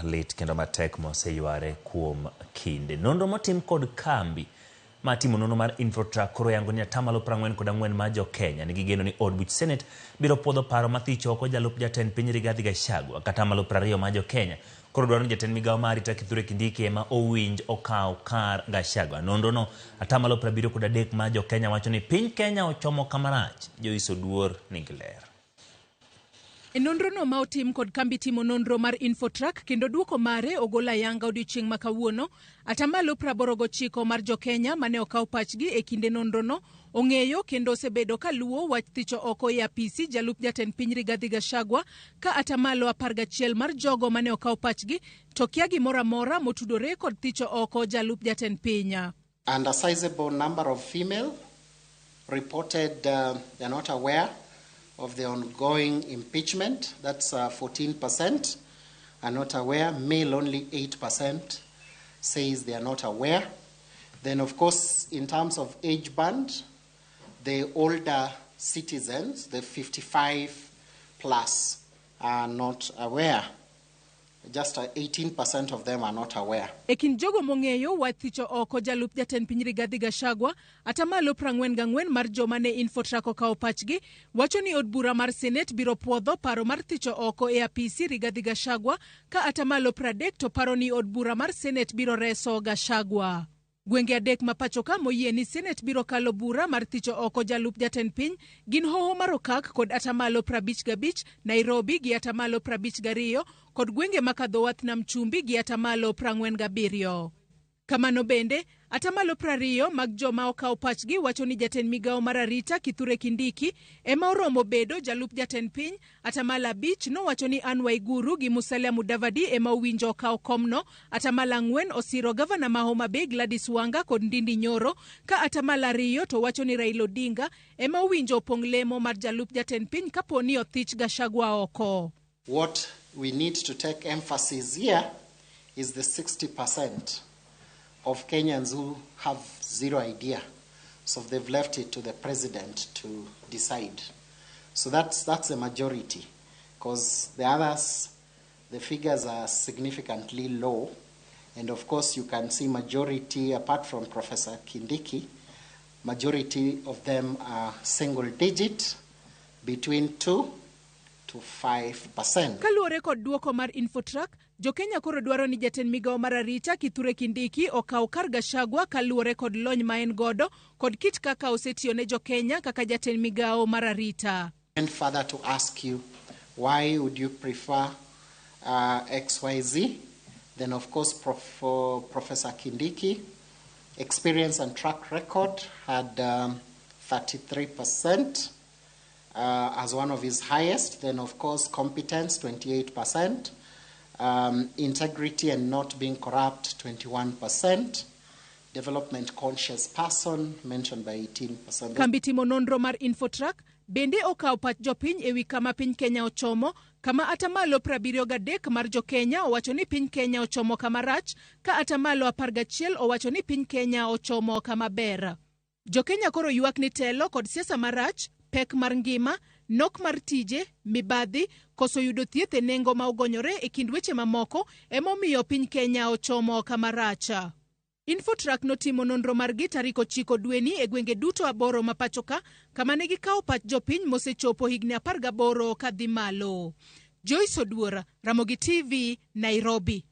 Lit kendo matek moseyuare kuom kinde. Nonro motim kod kambi matimo nonro mar INFOTRAK koro yango ni 44% ma jokenya nigi geno ni od buch senet biro puodho paro mathicho oko jalup jatend piny Rigathi Gachagua kata 20% ma jokenya koro dwaro ni jatend migawo mar arita Kithure Kindiki ema owinj okaw kar Gachagua. Nonro no 73% ma jokenya wacho ni piny Kenya ochomo kamarach. Joiso duor nigi ler. Nonro no ma otim kod kambi timo nonro mar INFOTRAK kendo duoko mare ogola yanga odiochieng' ma kawuono. 89% mar jokenya mane okaw pachgi e kinde nonro no ong'eyo kendo osebedo kaluwo wach thicho oko e apisi jalup jatend piny Rigathi Gachagua ka 11% mar jogo mane okaw pachgi to kia gimoro amora motudore kod thicho oko jalup jatend piny. And a sizable number of female reported they're not aware of the ongoing impeachment. That's 14% are not aware. Male only 8% says they are not aware. Then of course in terms of age band, the older citizens, the 55 plus, are not aware. Just 18% of them are not aware. Ekin jogo mong'eyo wach thicho oko jalup jatend piny Rigathi Gachagua 44% mar joma ne INFOTRAK okawo pachgi wacho ni od bura mar senet biro puodho paro mar thicho oko e apisi Rigathi Gachagua ka 30% to paro ni od bura mar senet biro reso Gachagua. Gwenge adek mapachoka moyie ni senet biro kalo bura mar thicho oko jalup jatend piny gin Hoho mar Okak kod 55%, Nairobi gi 52% kod gwenge makadho wath nam chumbi gi 47%. Kamano bende 20% mag joma okaw pachgi wacho ni jatend migawo mar arita Kithure Kindiki ema oromo bedo jalup jatend piny. 5% nowacho ni Anne Waiguru gi Musalia Mudavadi ema owinjo okaw komno. 4% osiro gavana ma Homa Bay Gladys Wanga kod Ndindi Nyoro ka 2% to wacho ni Raila Odinga ema owinjo opong' lemo mar jalup jatend piny kapo ni othich Gachagua oko. What we need to take emphasis here is the 60% of Kenyans who have zero idea. So they've left it to the president to decide. So that's a majority, because the others, the figures are significantly low. And of course you can see majority, apart from Professor Kindiki, majority of them are single digit, between 2 to 5%. Kaluwore kod duoko mar INFOTRAK, jokenya koro dwaro ni jatend migawo mar arita Kithure Kindiki okaw kar Gachagua kaluwore kod lony ma en godo kod kit kaka osetiyo ne jokenya kaka jatend migawo mar arita. And further to ask you, why would you prefer XYZ? Then of course for Professor Kindiki, experience and track record had 33%. As one of his highest. Then of course competence 28%, integrity and not being corrupt 21%, development conscious person mentioned by 18%. Kambi timo nonro mar INFOTRAK bende okaw pach jopiny ewi kama piny Kenya ochomo, kama 73% mar jokenya owacho ni piny Kenya ochomo kama rach ka 11% owacho ni piny Kenya ochomo kama ber. Jokenya koro ywak ni telo kod siasa marach, pek mar ngima, nok mar tije, mibadhi, koso yudo thieth e nengo ma ogonyore e kind weche mamoko emomiyo piny Kenya ochomo kama racha. INFOTRAK notimo nonro margi tarik 9 dweni e gwenge duto 8 mapachoka kama ne gikawo pach jopiny mosechopo higni 18 kadhi malo. Joiso duor, Ramogi TV, Nairobi.